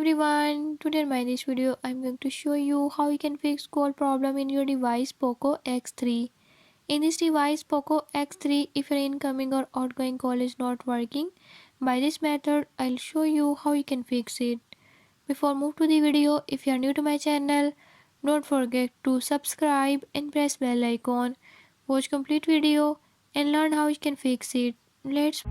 everyone, today in my this video I'm going to show you how you can fix call problem in your device Poco X3. In this device Poco X3, if your incoming or outgoing call is not working, by this method I'll show you how you can fix it. Before move to the video, if you are new to my channel, don't forget to subscribe and press bell icon. Watch complete video and learn how you can fix it. Let's